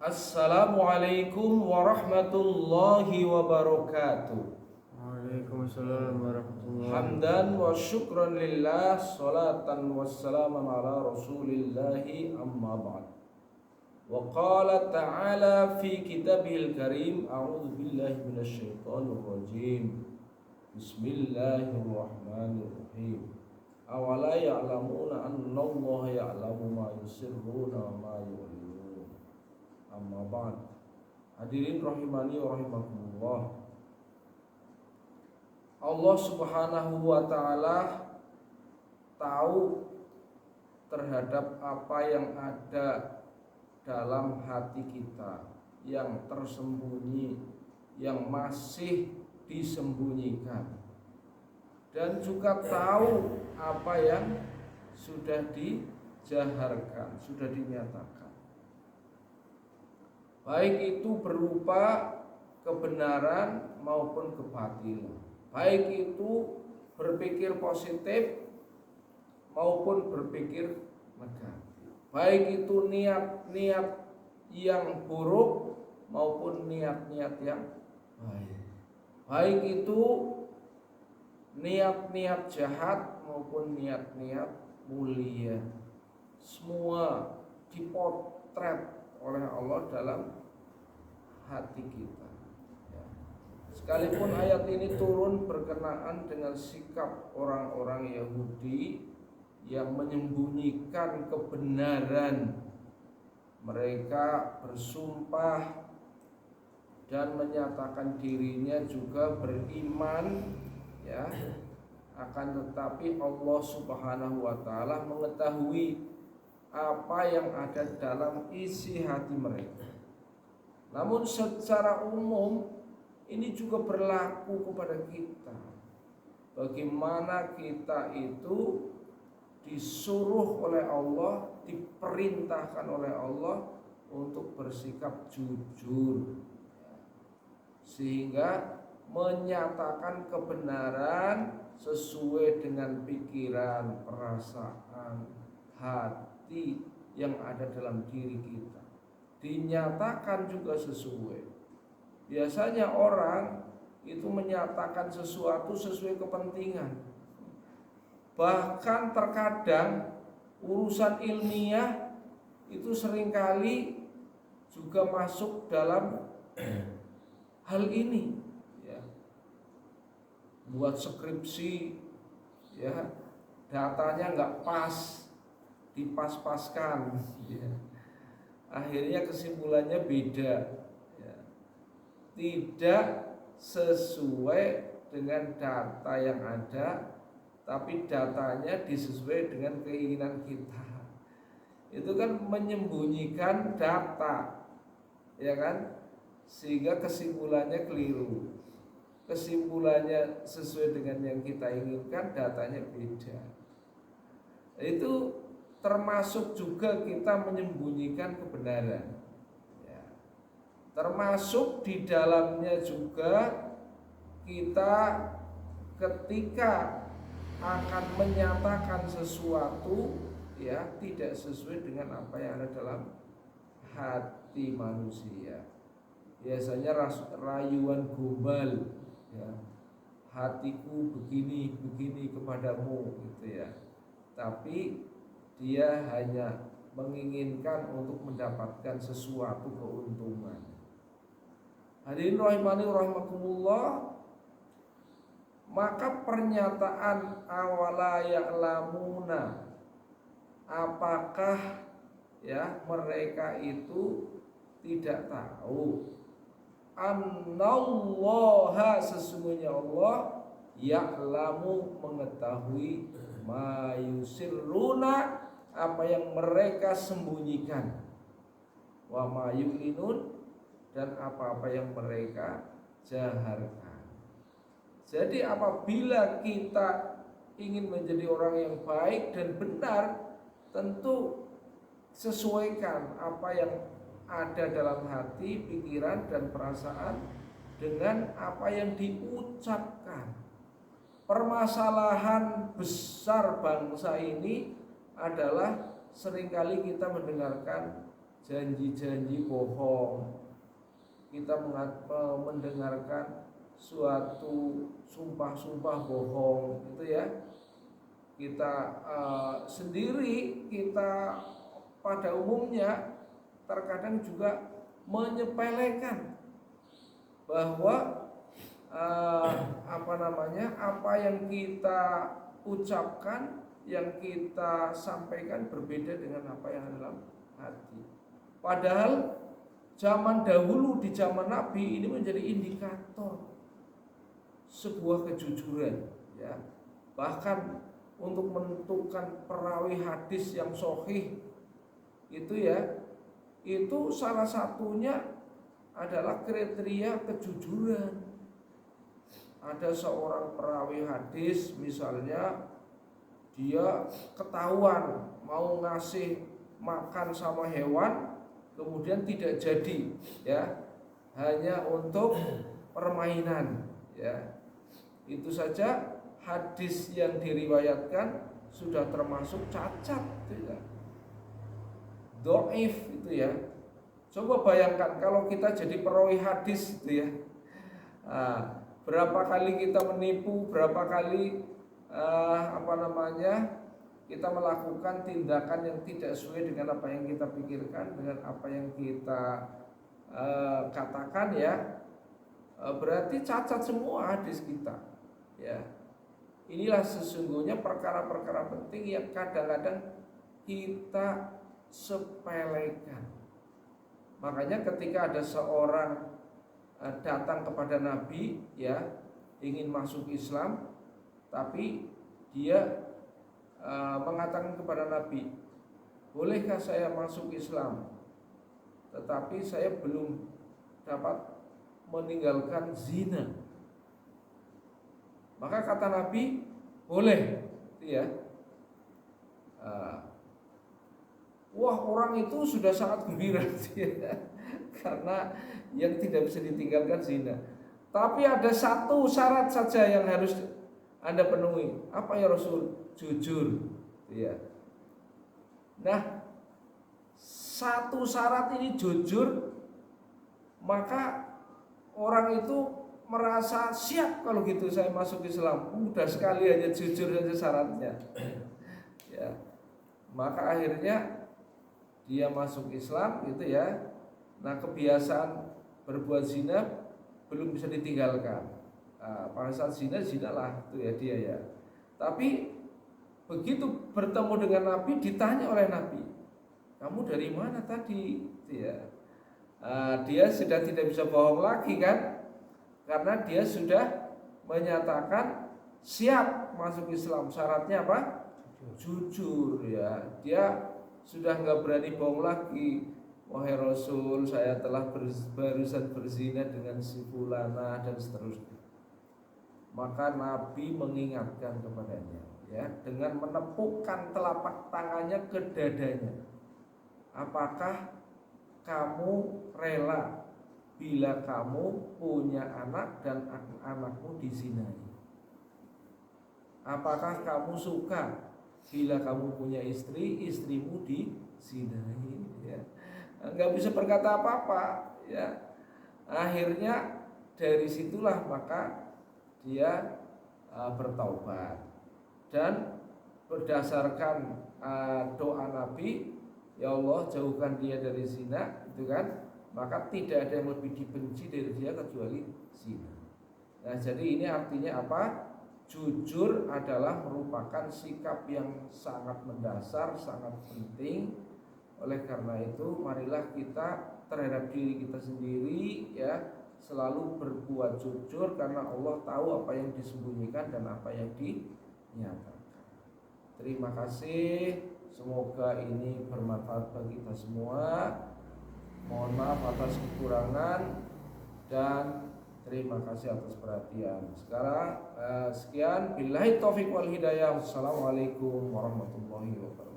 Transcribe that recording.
Assalamualaikum warahmatullahi wabarakatuh. Waalaikumsalam warahmatullahi Hamdan wa wabarakatuh. syukran lillah, salatan wassalaman ala rasulillahi amma ba'd. Wa qala ta'ala fi kitabihil karim, a'udzu billahi minasyaitonir rajim. Bismillahirrahmanirrahim. Awala ya'lamuna annallaha ya'lamu ma yusirruna wa ma yu'linun. Amma ba'd. Hadirin rahimani wa rahimakumullah. Allah Subhanahu wa taala tahu terhadap apa yang ada dalam hati kita, yang tersembunyi, yang masih disembunyikan, dan juga tahu apa yang sudah dijaharkan, sudah dinyatakan, baik itu berupa kebenaran maupun kebatilan, baik itu berpikir positif maupun berpikir negatif, baik itu niat-niat yang buruk maupun niat-niat yang baik, baik itu niat-niat jahat maupun niat-niat mulia, semua dipotret oleh Allah dalam hati kita. Sekalipun ayat ini turun berkenaan dengan sikap orang-orang Yahudi yang menyembunyikan kebenaran, mereka bersumpah dan menyatakan dirinya juga beriman, ya, akan tetapi Allah Subhanahu wa taala mengetahui apa yang ada dalam isi hati mereka. Namun secara umum ini juga berlaku kepada kita. Bagaimana kita itu disuruh oleh Allah, diperintahkan oleh Allah untuk bersikap jujur, sehingga menyatakan kebenaran sesuai dengan pikiran, perasaan, hati yang ada dalam diri kita, dinyatakan juga sesuai. Biasanya orang itu menyatakan sesuatu sesuai kepentingan. Bahkan terkadang urusan ilmiah itu seringkali juga masuk dalam hal ini, ya. Buat skripsi, ya, datanya nggak pas, dipas-paskan, ya. Akhirnya kesimpulannya beda, tidak sesuai dengan data yang ada, tapi datanya disesuai dengan keinginan kita. Itu kan menyembunyikan data, ya kan, sehingga kesimpulannya keliru. Kesimpulannya sesuai dengan yang kita inginkan, datanya beda. Itu termasuk juga kita menyembunyikan kebenaran. Termasuk di dalamnya juga kita ketika akan menyatakan sesuatu, ya, tidak sesuai dengan apa yang ada dalam hati manusia. Biasanya rayuan gombal, ya, hatiku begini kepadamu, gitu ya. Tapi dia hanya menginginkan untuk mendapatkan sesuatu keuntungan. Hadirin rahimani rahimakumullah, maka pernyataan awala ya'lamuna, apakah, ya, mereka itu tidak tahu annallaha, sesungguhnya Allah ya'lamu, mengetahui ma yusirruna, apa yang mereka sembunyikan, wa ma yu'linun, dan apa-apa yang mereka jaharkan. Jadi apabila kita ingin menjadi orang yang baik dan benar, tentu sesuaikan apa yang ada dalam hati, pikiran, dan perasaan dengan apa yang diucapkan. Permasalahan besar bangsa ini adalah seringkali kita mendengarkan janji-janji bohong, kita mendengarkan suatu sumpah-sumpah bohong, itu ya. Kita sendiri, kita pada umumnya terkadang juga menyepelekan bahwa apa yang kita ucapkan, yang kita sampaikan berbeda dengan apa yang ada dalam hati. Padahal zaman dahulu, di zaman Nabi, ini menjadi indikator sebuah kejujuran, ya. Bahkan untuk menentukan perawi hadis yang sahih itu ya, itu salah satunya adalah kriteria kejujuran. Ada seorang perawi hadis misalnya, dia ketahuan mau ngasih makan sama hewan, kemudian tidak jadi, ya, hanya untuk permainan, ya. Itu saja hadis yang diriwayatkan sudah termasuk cacat, ya. Dhaif itu ya. Coba bayangkan kalau kita jadi perawi hadis itu ya. Berapa kali kita menipu, berapa kali kita melakukan tindakan yang tidak sesuai dengan apa yang kita pikirkan, dengan apa yang kita katakan, ya. Berarti cacat semua hadis kita, ya. Inilah sesungguhnya perkara-perkara penting yang kadang-kadang kita sepelekan. Makanya ketika ada seorang datang kepada Nabi, ya, ingin masuk Islam, tapi dia mengatakan kepada Nabi, bolehkah saya masuk Islam, tetapi saya belum dapat meninggalkan zina. Maka kata Nabi, boleh, ya. Wah, orang itu sudah sangat gembira karena yang tidak bisa ditinggalkan zina. Tapi ada satu syarat saja yang harus Anda penuhi. Apa ya Rasul? Jujur, ya. Nah, satu syarat ini jujur, maka orang itu merasa siap, kalau gitu saya masuk Islam. Mudah sekali, hanya jujur saja syaratnya, ya. Maka akhirnya dia masuk Islam, gitu ya. Nah, kebiasaan berbuat zina belum bisa ditinggalkan. Pada saat zina lah itu ya dia, ya. Tapi begitu bertemu dengan Nabi, ditanya oleh Nabi, kamu dari mana tadi? Gitu ya. Dia sudah tidak bisa bohong lagi kan, karena dia sudah menyatakan siap masuk Islam. Syaratnya apa? Jujur, ya. Dia sudah nggak berani bohong lagi. Wahai Rasul, saya telah barusan berzina dengan si fulana, dan seterusnya. Maka Nabi mengingatkan kepadanya, ya, dengan menepukkan telapak tangannya ke dadanya. Apakah kamu rela bila kamu punya anak dan anakmu dizinai? Apakah kamu suka bila kamu punya istri, istrimu dizinai? Ya. Nggak bisa berkata apa-apa, ya. Akhirnya dari situlah maka dia bertaubat, dan berdasarkan doa Nabi, ya Allah jauhkan dia dari zina, itu kan, maka tidak ada yang lebih dibenci dari dia kecuali zina. Nah, jadi ini artinya apa? Jujur adalah merupakan sikap yang sangat mendasar, sangat penting. Oleh karena itu, marilah kita terhadap diri kita sendiri, ya, selalu berbuat jujur, karena Allah tahu apa yang disembunyikan dan apa yang dinyatakan. Terima kasih. Semoga ini bermanfaat bagi kita semua. Mohon maaf atas kekurangan, dan terima kasih atas perhatian. Sekarang sekian, billahi taufiq wal hidayah. Wassalamualaikum warahmatullahi wabarakatuh.